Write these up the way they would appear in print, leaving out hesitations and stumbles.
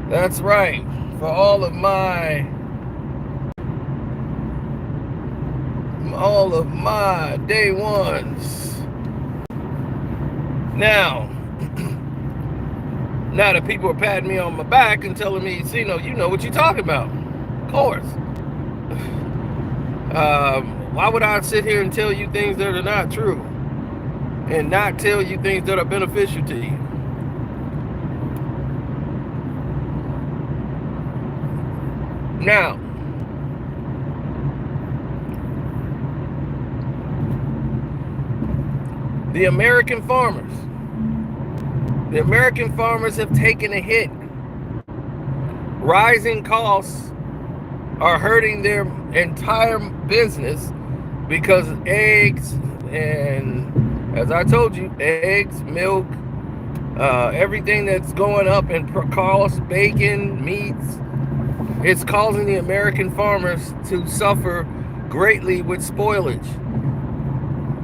That's right. For all of my day ones. Now, now that people are patting me on my back and telling me, you know what you're talking about. Of course. Why would I sit here and tell you things that are not true and not tell you things that are beneficial to you? Now, the American farmers. The American farmers have taken a hit. Rising costs are hurting their entire business because eggs and, as I told you, eggs, milk, everything that's going up in cost, bacon, meats, it's causing the American farmers to suffer greatly with spoilage.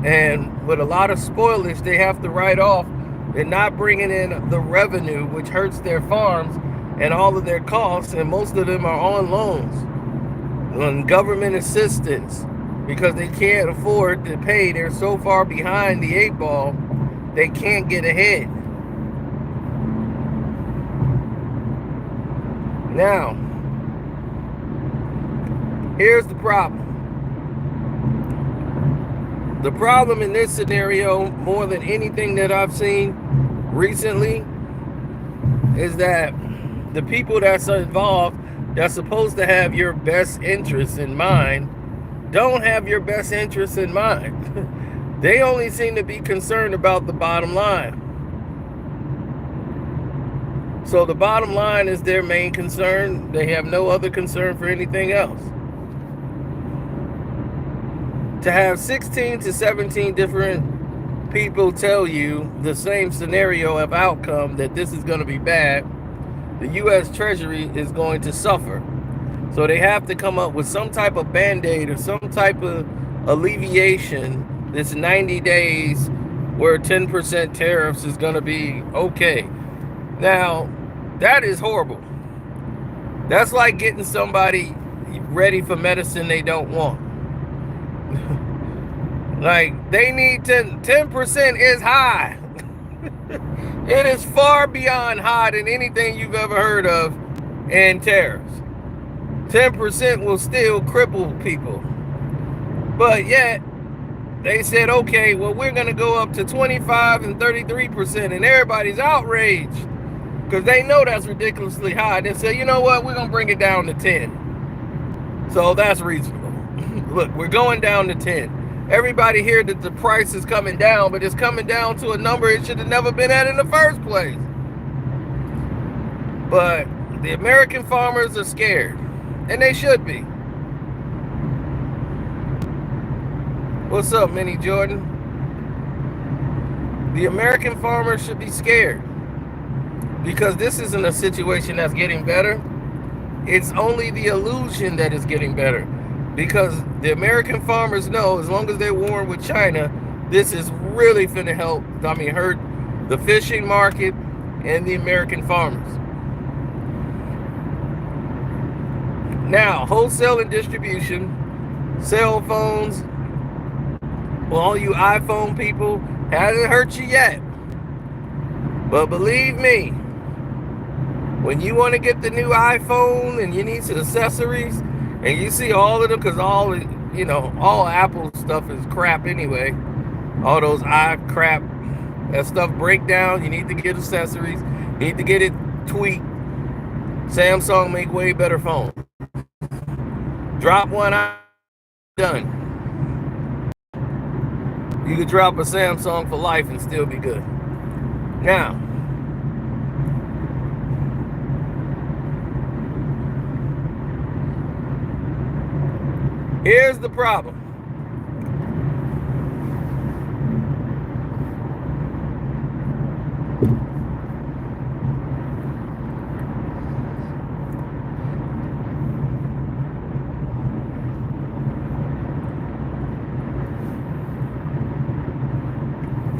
And with a lot of spoilage, they have to write off. They're not bringing in the revenue, which hurts their farms and all of their costs. And most of them are on loans, on government assistance, because they can't afford to pay. They're so far behind the eight ball, they can't get ahead. Now, here's the problem. The problem in this scenario, more than anything that I've seen recently, is that the people that's involved, that's supposed to have your best interests in mind, don't have your best interests in mind. They only seem to be concerned about the bottom line. So the bottom line is their main concern. They have no other concern for anything else. To have 16 to 17 different people tell you the same scenario of outcome, that this is going to be bad, the U.S. Treasury is going to suffer. So they have to come up with some type of band-aid or some type of alleviation. This 90 days where 10% tariffs is going to be okay. Now, that is horrible. That's like getting somebody ready for medicine they don't want. Like, they need 10% is high. It is far beyond high than anything you've ever heard of in tariffs. 10% will still cripple people. But yet, they said, okay, well, we're going to go up to 25 and 33%, and everybody's outraged because they know that's ridiculously high. They say, you know what, we're going to bring it down to 10. So that's reasonable. Look, we're going down to 10. Everybody here that the price is coming down, but it's coming down to a number it should have never been at in the first place. But the American farmers are scared, and they should be. What's up, Minnie Jordan? The American farmers should be scared because this isn't a situation that's getting better. It's only the illusion that is getting better. Because the American farmers know, as long as they're warring with China, this is really finna help, hurt the fishing market and the American farmers. Now, wholesale and distribution, cell phones, well, all you iPhone people, hasn't hurt you yet. But believe me, when you want to get the new iPhone and you need some accessories, and you see all of them, because all Apple stuff is crap anyway. All those crap, that stuff break down. You need to get accessories. You need to get it tweaked. Samsung make way better phones. Drop one out, done. You could drop a Samsung for life and still be good. Now, here's the problem.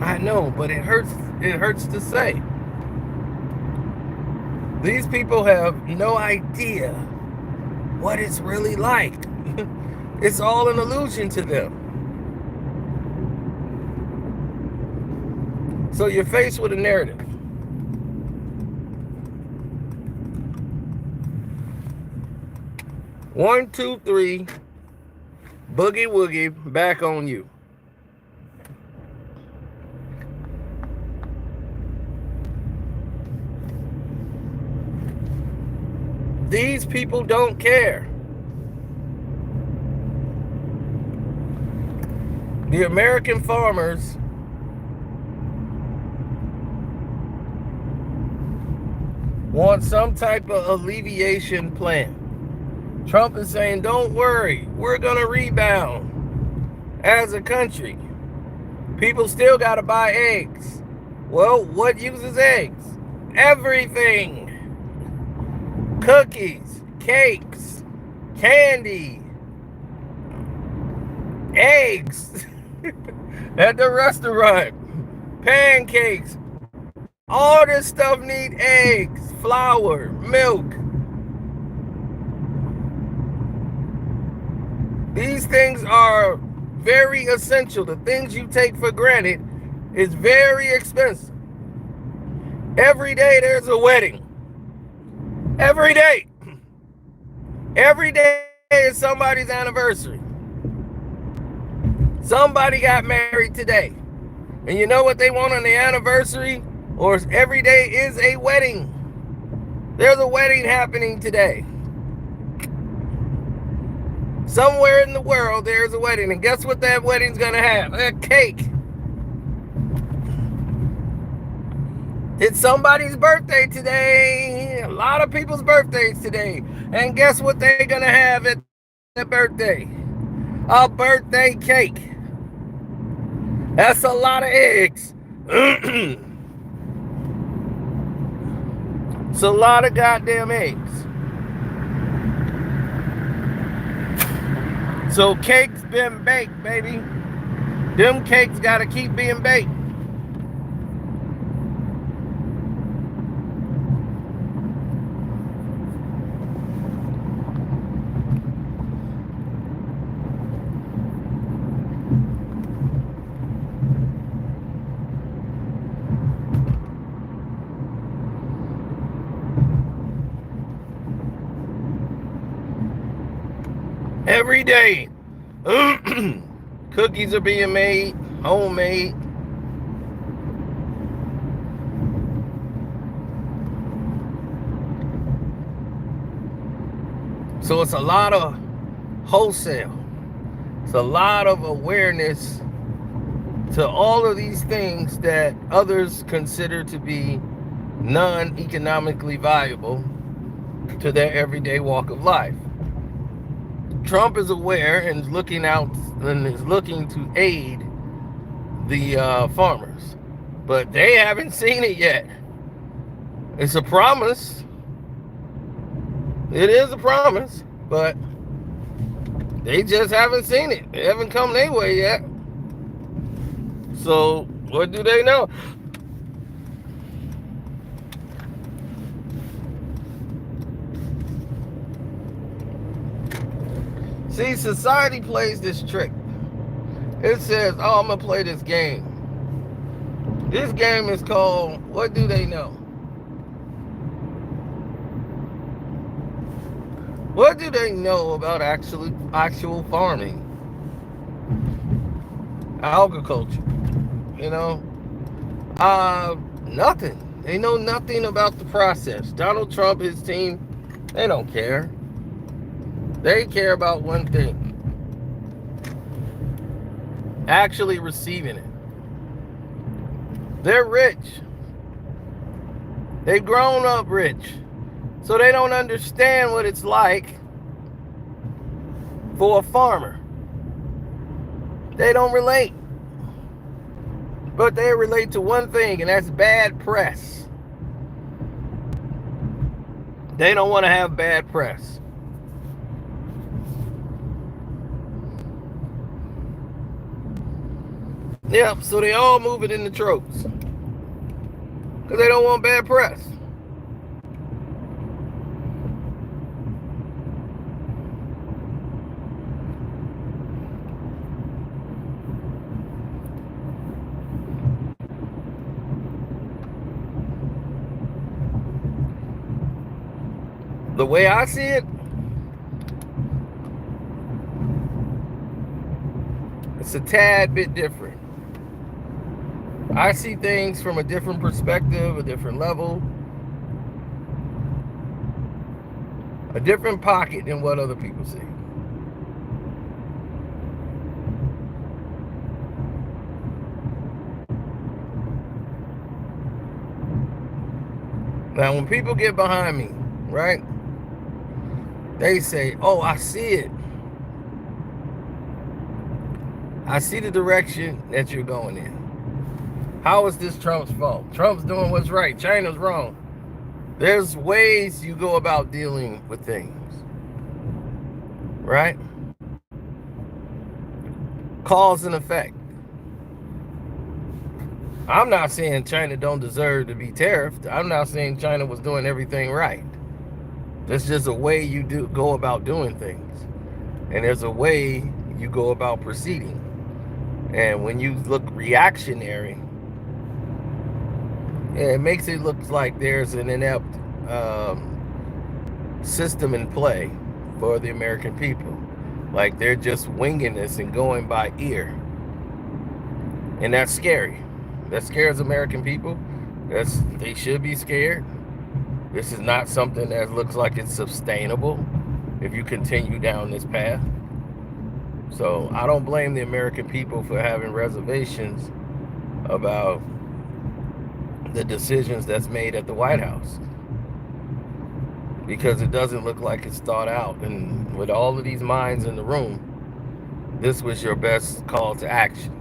I know, but it hurts to say. These people have no idea what it's really like. It's all an illusion to them. So you're faced with a narrative. One, two, three, boogie woogie, back on you. These people don't care. The American farmers want some type of alleviation plan. Trump is saying, don't worry, we're going to rebound as a country. People still got to buy eggs. Well, what uses eggs? Everything. Cookies, cakes, candy, eggs at the restaurant, pancakes. All this stuff need eggs, flour, milk. These things are very essential. The things you take for granted is very expensive. Every day there's a wedding. Every day. Every day is somebody's anniversary. Somebody got married today. And you know what they want on the anniversary? Or every day is a wedding. There's a wedding happening today. Somewhere in the world there's a wedding. And guess what that wedding's gonna have? A cake. It's somebody's birthday today. A lot of people's birthdays today. And guess what they're gonna have at their birthday? A birthday cake. That's a lot of eggs. It's a lot of goddamn eggs. So cake's been baked, baby. Them cakes gotta keep being baked. Every day, cookies are being made, homemade. So it's a lot of wholesale. It's a lot of awareness to all of these things that others consider to be non-economically viable to their everyday walk of life. Trump is aware and is looking out and is looking to aid the farmers, but they haven't seen it yet. It's a promise. It is a promise, but they just haven't seen it. They haven't come their way yet. So what do they know? See, society plays this trick. It says, oh, I'm going to play this game. This game is called, what do they know? What do they know about actual farming? Agriculture. You know? Nothing. They know nothing about the process. Donald Trump, his team, they don't care. They care about one thing. Actually receiving it. They're rich. They've grown up rich. So they don't understand what it's like for a farmer. They don't relate. But they relate to one thing, and that's bad press. They don't want to have bad press. Yep, so they all move it in the tropes. Because they don't want bad press. The way I see it, it's a tad bit different. I see things from a different perspective, a different level, a different pocket than what other people see. Now, when people get behind me, right, they say, oh, I see it. I see the direction that you're going in. How is this Trump's fault? Trump's doing what's right. China's wrong. There's ways you go about dealing with things, right? Cause and effect. I'm not saying China don't deserve to be tariffed. I'm not saying China was doing everything right. There's just a way you go about doing things. And there's a way you go about proceeding. And when you look reactionary, it makes it look like there's an inept system in play for the American people. Like they're just winging this and going by ear. And that's scary. That scares American people. They should be scared. This is not something that looks like it's sustainable if you continue down this path. So I don't blame the American people for having reservations about the decisions that's made at the White House, because it doesn't look like it's thought out. And with all of these minds in the room, this was your best call to action,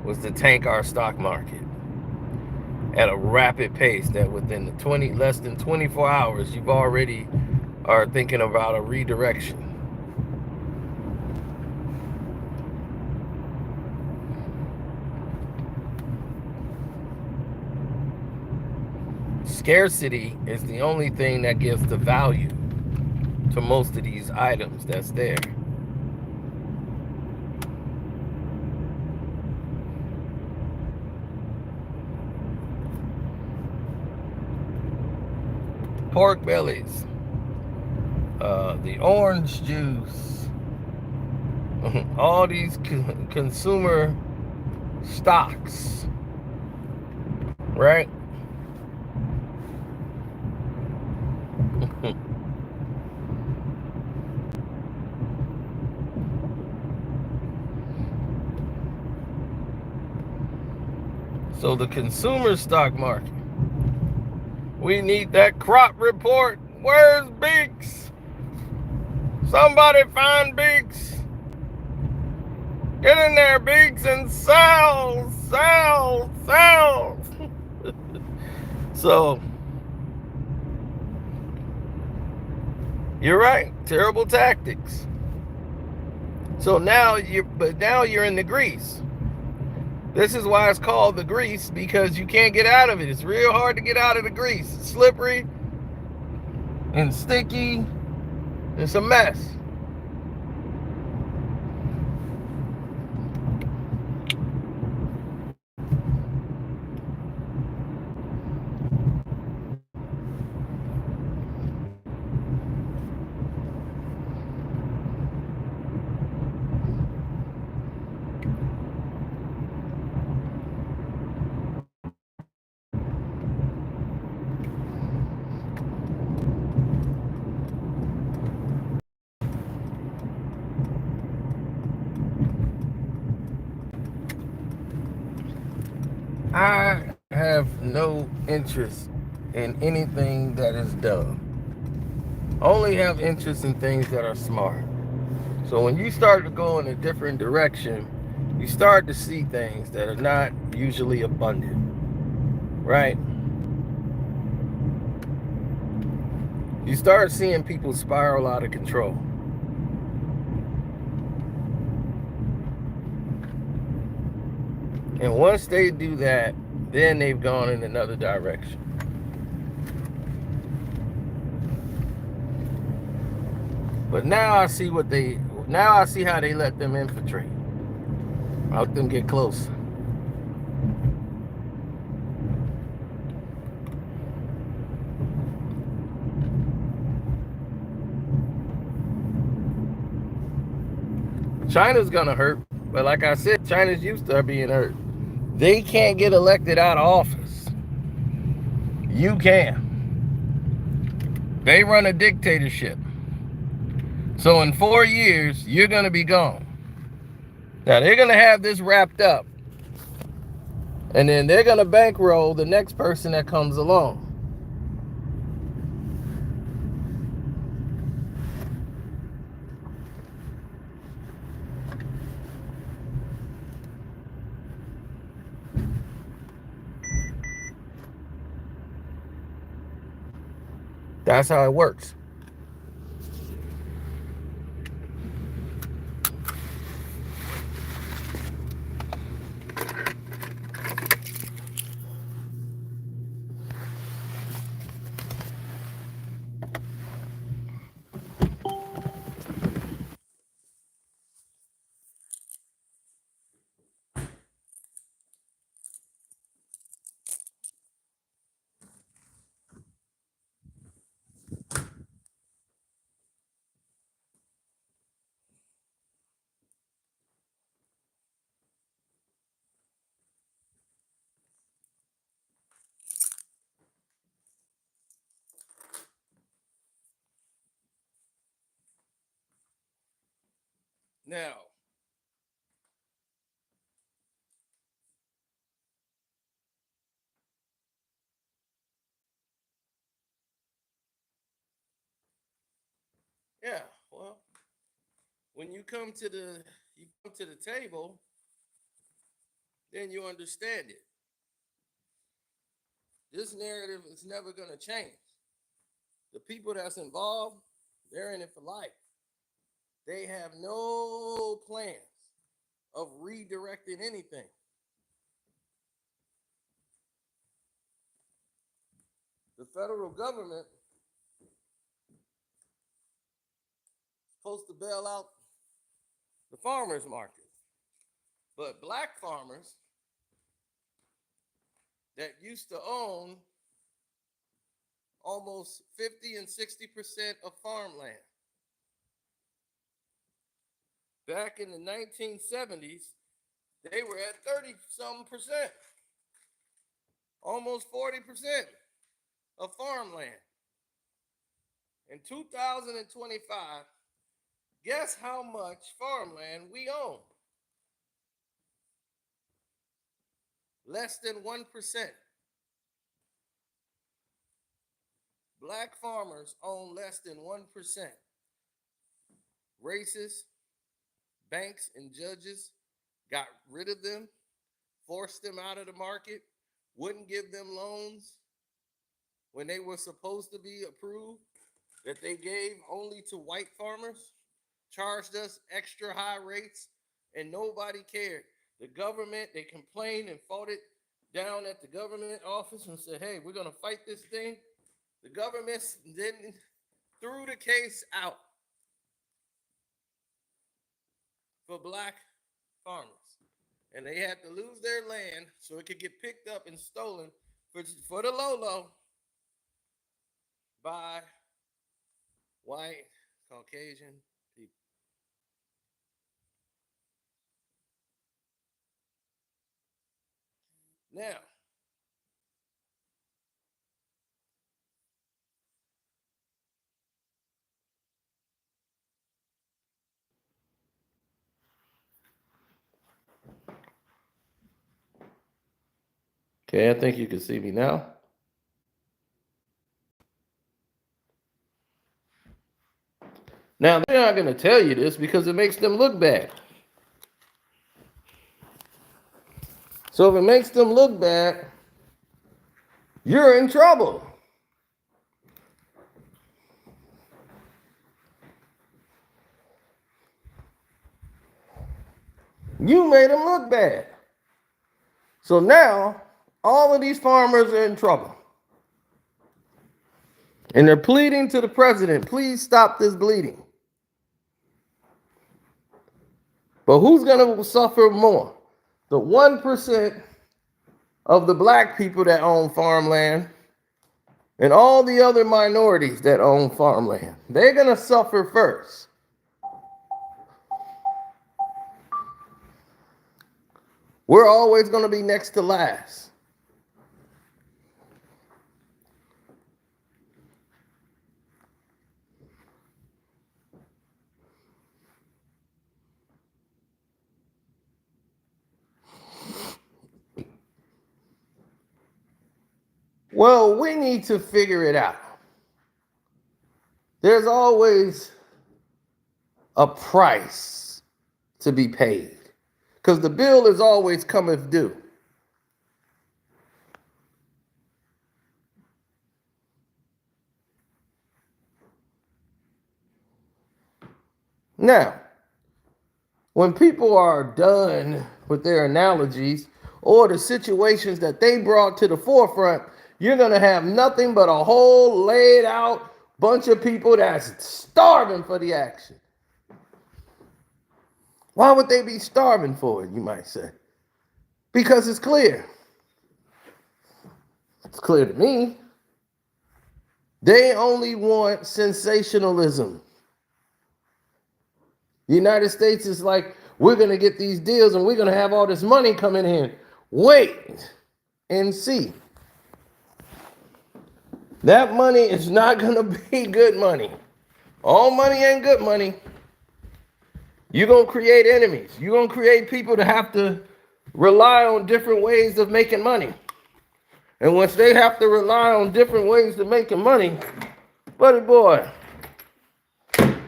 was to tank our stock market at a rapid pace, that within the less than 24 hours, you've already are thinking about a redirection. Scarcity is the only thing that gives the value to most of these items that's there. Pork bellies, the orange juice, all these consumer stocks, right? So the consumer stock market, we need that crop report. Where's Biggs? Somebody find Biggs. Get in there, Biggs, and sell. So, you're right. Terrible tactics. So now you're in the grease. This is why it's called the grease, because you can't get out of it. It's real hard to get out of the grease. It's slippery and sticky. It's a mess. I have no interest in anything that is dumb. I only have interest in things that are smart. So when you start to go in a different direction, you start to see things that are not usually abundant, right? You start seeing people spiral out of control. And once they do that, then they've gone in another direction. But now I see how they let them infiltrate. I let them get close. China's gonna hurt, but like I said, China's used to being hurt. They can't get elected out of office. You can. They run a dictatorship. So in 4 years, you're gonna be gone. Now they're gonna have this wrapped up, and then they're gonna bankroll the next person that comes along. That's how it works. Now, yeah, well, when you come to the table, then you understand it. This narrative is never gonna change. The people that's involved, they're in it for life. They have no plans of redirecting anything. The federal government is supposed to bail out the farmers market. But black farmers that used to own almost 50 and 60% of farmland back in the 1970s, they were at 30-something%, almost 40% of farmland. In 2025, guess how much farmland we own? Less than 1%. Black farmers own less than 1%. Racists, banks, and judges got rid of them, forced them out of the market, wouldn't give them loans when they were supposed to be approved, that they gave only to white farmers, charged us extra high rates, and nobody cared. The government, they complained and fought it down at the government office and said, hey, we're gonna fight this thing. The government then threw the case out for black farmers. And they had to lose their land so it could get picked up and stolen for the low by white, Caucasian people. Now, okay, I think you can see me now. Now, they're not going to tell you this because it makes them look bad. So if it makes them look bad, you're in trouble. You made them look bad. So now, all of these farmers are in trouble. And they're pleading to the president, please stop this bleeding. But who's going to suffer more? The 1% of the black people that own farmland and all the other minorities that own farmland. They're going to suffer first. We're always going to be next to last. Well, we need to figure it out. There's always a price to be paid because the bill is always cometh due. Now, when people are done with their analogies or the situations that they brought to the forefront, you're going to have nothing but a whole laid out bunch of people that's starving for the action. Why would they be starving for it, you might say? Because it's clear. It's clear to me. They only want sensationalism. The United States is like, we're going to get these deals and we're going to have all this money coming in. Wait and see. That money is not going to be good money. All money ain't good money. You're going to create enemies. You're going to create people that have to rely on different ways of making money. And once they have to rely on different ways of making money, buddy boy,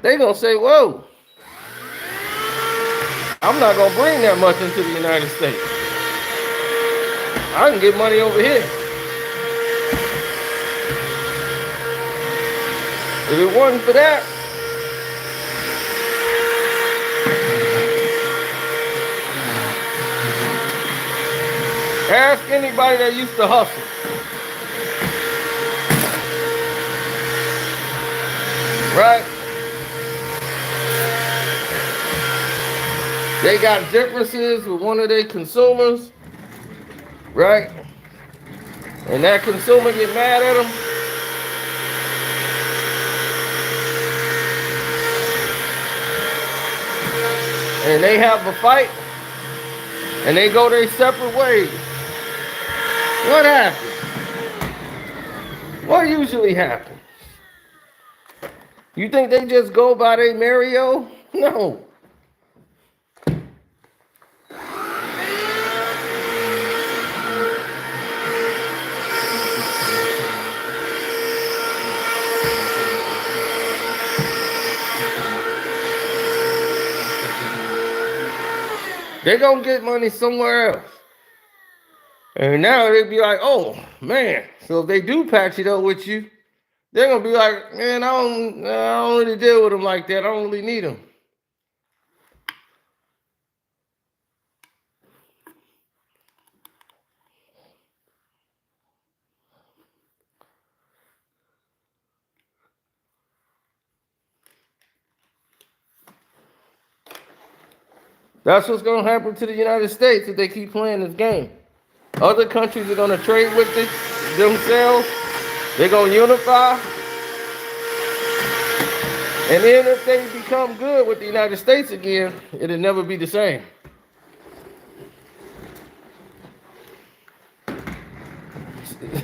they're going to say, whoa, I'm not going to bring that much into the United States. I can get money over here. If it wasn't for that, ask anybody that used to hustle. Right? They got differences with one of their consumers, right? And that consumer get mad at them. And they have a fight. And they go their separate ways. What happens? What usually happens? You think they just go by their Mario? No. They're going to get money somewhere else. And now they be like, oh, man. So if they do patch it up with you, they're going to be like, man, I don't really deal with them like that. I don't really need them. That's what's going to happen to the United States if they keep playing this game. Other countries are going to trade with it themselves. They're going to unify. And then if they become good with the United States again, it'll never be the same.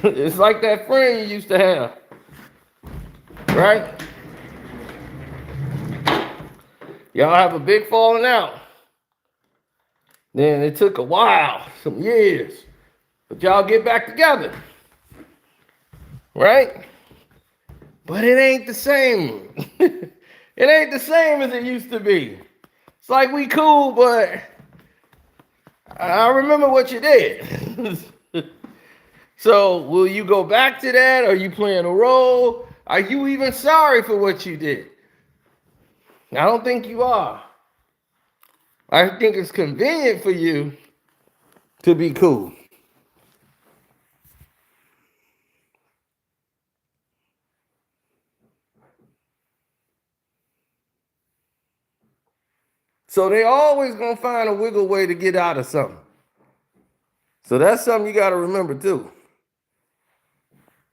It's like that friend you used to have. Right? Y'all have a big falling out. Then it took a while, some years, but y'all get back together. Right? But it ain't the same. It ain't the same as it used to be. It's like we cool, but I remember what you did. So will you go back to that? Are you playing a role? Are you even sorry for what you did? I don't think you are. I think it's convenient for you to be cool. So they always gonna find a wiggle way to get out of something. So that's something you gotta remember too.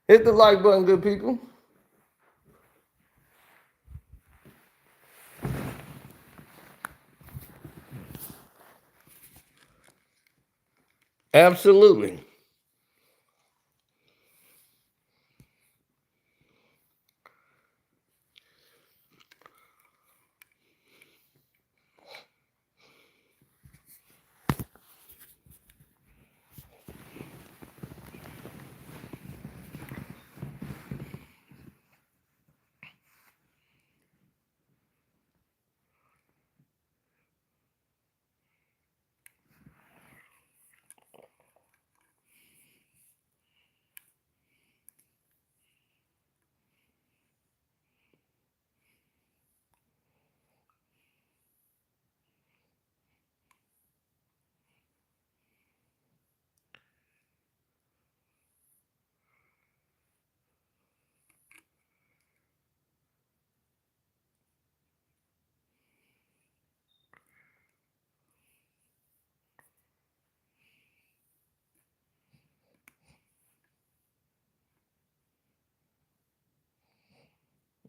Hit the like button, good people. Absolutely.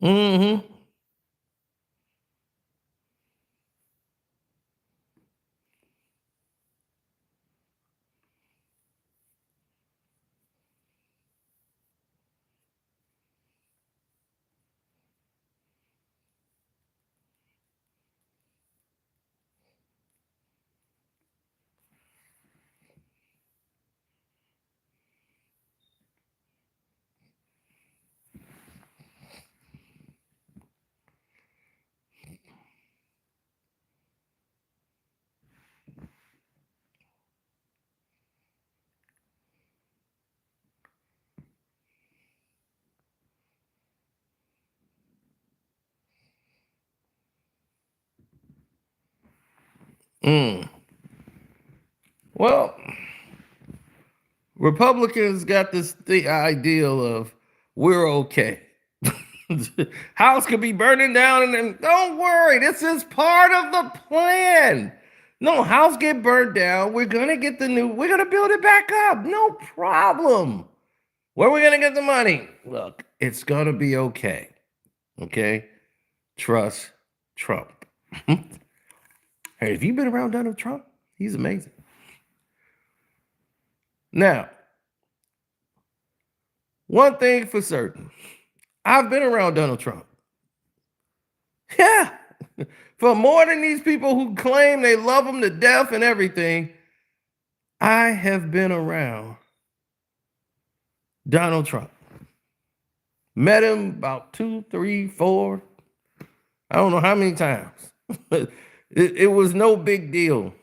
Mm-hmm. Mm. Well, Republicans got this the ideal of we're okay. House could be burning down, and then don't worry, this is part of the plan. No, house get burned down. We're gonna get the new. We're gonna build it back up. No problem. Where are we gonna get the money? Look, it's gonna be okay. Okay, trust Trump. Hey, have you been around Donald Trump? He's amazing. Now, one thing for certain, I've been around Donald Trump. Yeah. For more than these people who claim they love him to death and everything, I have been around Donald Trump. Met him about 2, 3, 4, I don't know how many times. It was no big deal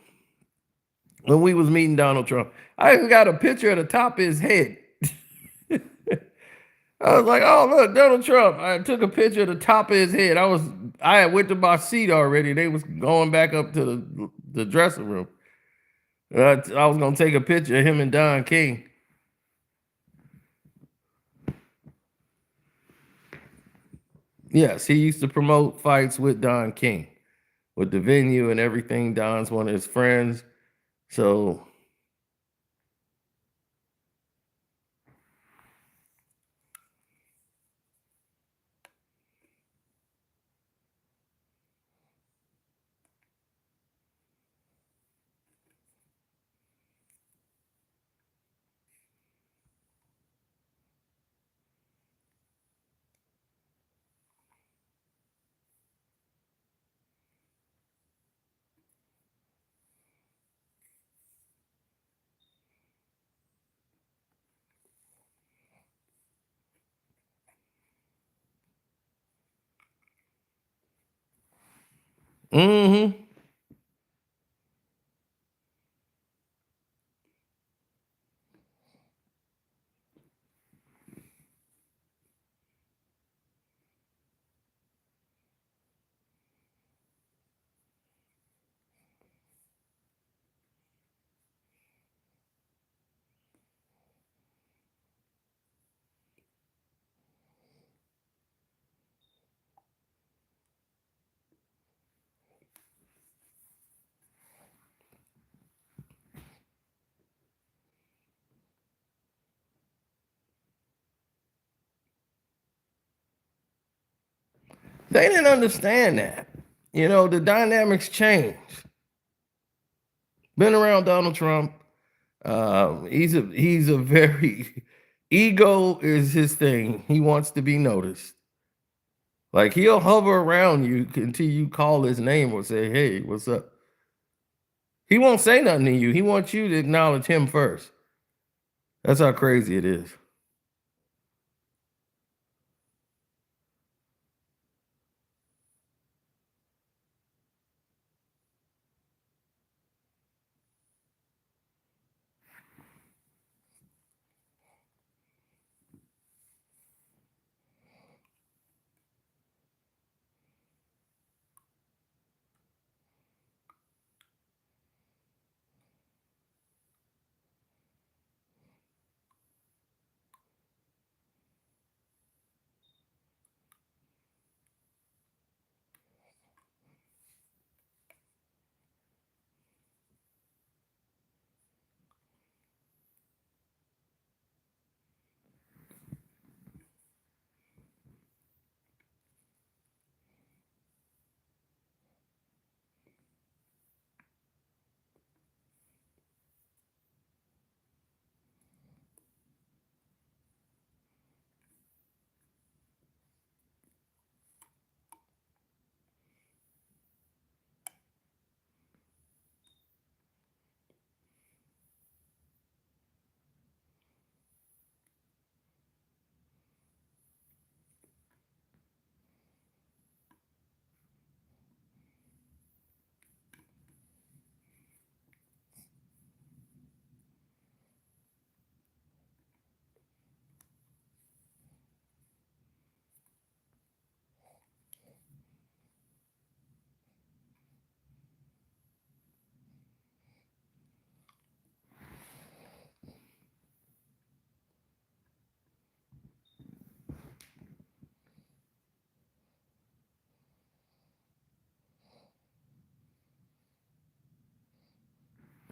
when we was meeting Donald Trump. I even got a picture at the top of his head. I was like, oh, look, Donald Trump. I took a picture of the top of his head. I had went to my seat already. They was going back up to the dressing room. I was gonna take a picture of him and Don King. Yes, he used to promote fights with Don King, with the venue and everything. Don's one of his friends. So, mm-hmm. They didn't understand that. The dynamics changed. Been around Donald Trump. He's a very ego is his thing. He wants to be noticed. Like he'll hover around you until you call his name or say, "Hey, what's up?" He won't say nothing to you. He wants you to acknowledge him first. That's how crazy it is.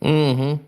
Mm-hmm.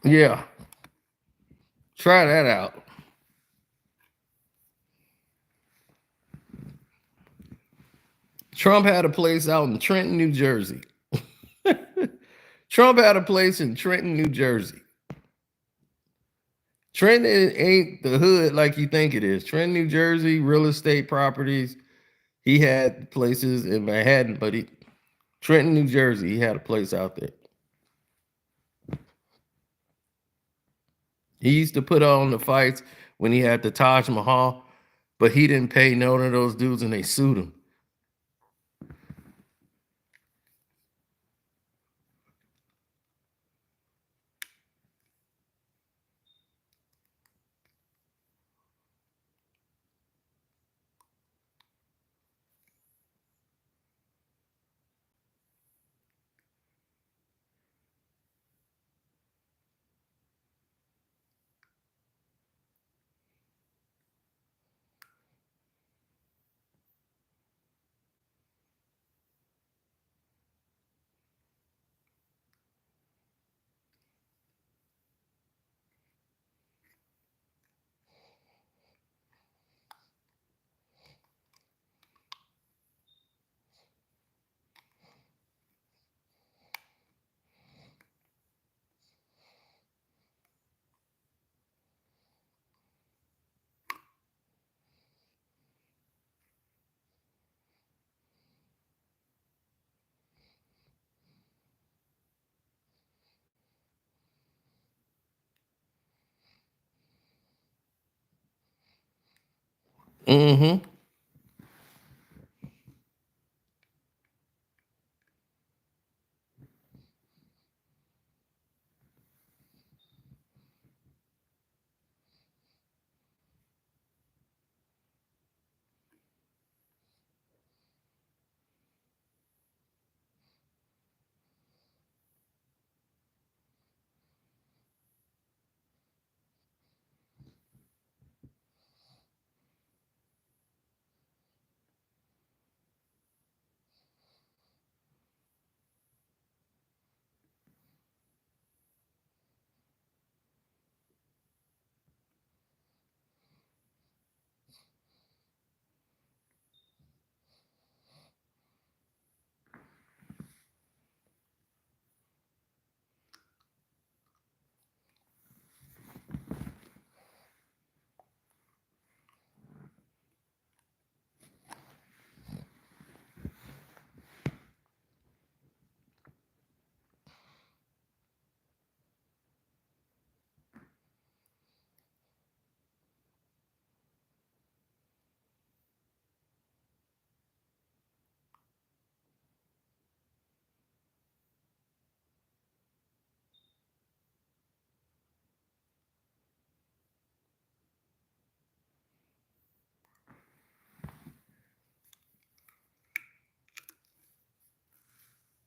Yeah. Try that out. Trump had a place out in Trenton, New Jersey. Trump had a place in Trenton, New Jersey. Trenton ain't the hood like you think it is. Trenton, New Jersey, real estate properties. He had places in Manhattan, but Trenton, New Jersey, he had a place out there. He used to put on the fights when he had the Taj Mahal, but he didn't pay none of those dudes and they sued him. Mm-hmm.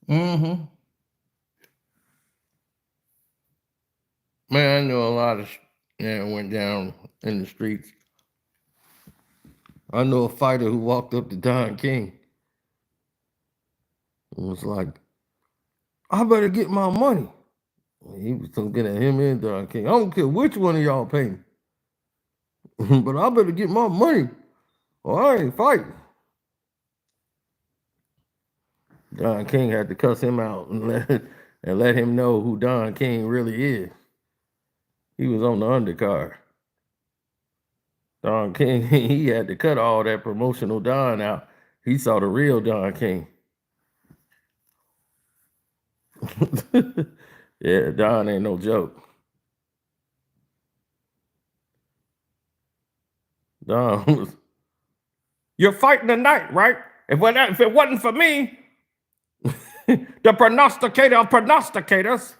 Mm-hmm. Man, I know a lot of went down in the streets. I know a fighter who walked up to Don King and was like, I better get my money. And he was looking at him and Don King. I don't care which one of y'all pay me, but I better get my money or I ain't fighting. Don King had to cuss him out and let him know who Don King really is. He was on the undercard. Don King, he had to cut all that promotional Don out. He saw the real Don King. Yeah, Don ain't no joke. Don was, you're fighting tonight, right? If it wasn't for me, the prognosticator of prognosticators,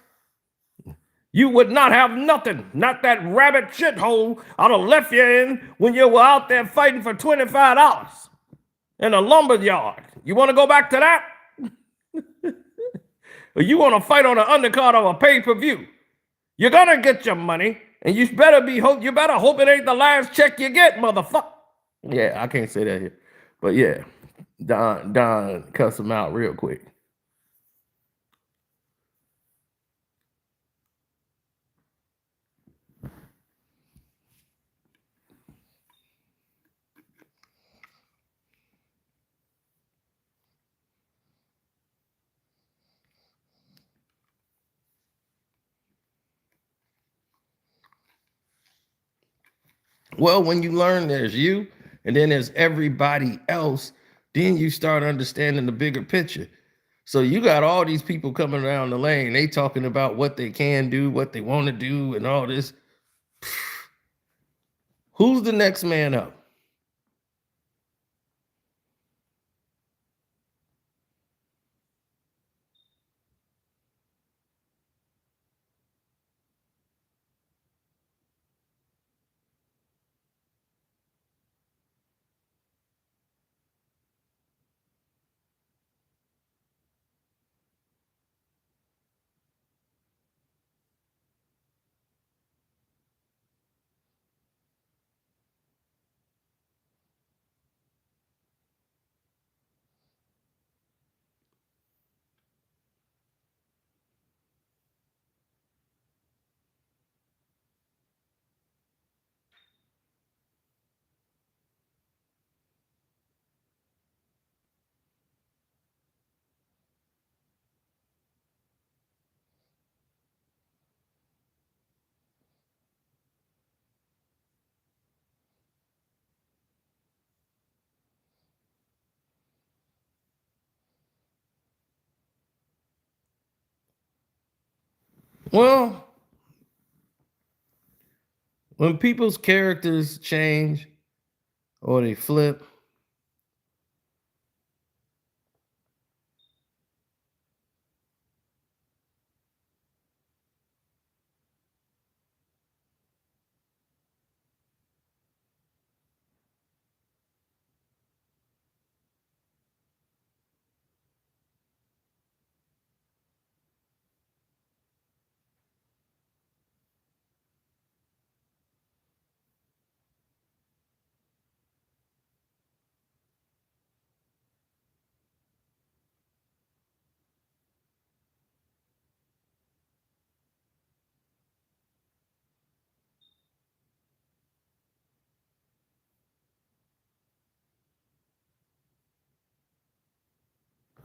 you would not have nothing. Not that rabbit shithole I'd have left you in when you were out there fighting for $25 in a lumber yard. You want to go back to that? Or you want to fight on the undercard of a pay-per-view? You're gonna get your money, and you better hope it ain't the last check you get, motherfucker. Yeah, I can't say that here. But yeah, Don cuss him out real quick. Well, when you learn there's you and then there's everybody else, then you start understanding the bigger picture. So you got all these people coming around the lane, they talking about what they can do, what they want to do, and all this. Who's the next man up? Well, when people's characters change or they flip,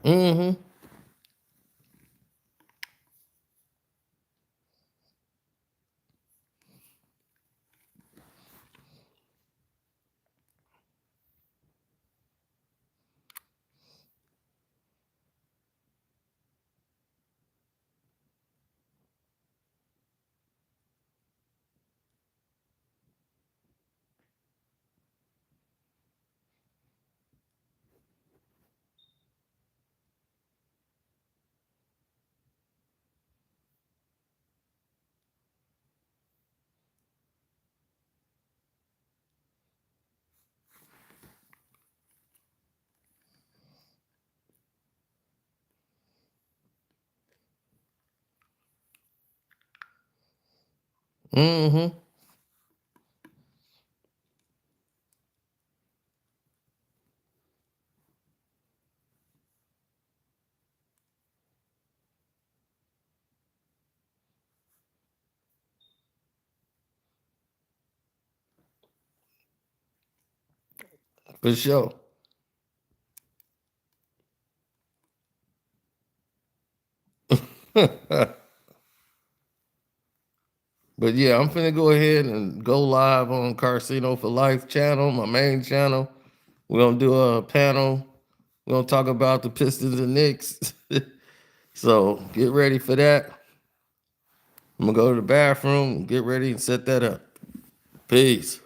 mm-hmm. Mm-hmm. For sure. But yeah, I'm finna go ahead and go live on Carcino for Life channel, my main channel. We're gonna do a panel. We're gonna talk about the Pistons and Knicks. So get ready for that. I'm gonna go to the bathroom, get ready and set that up. Peace.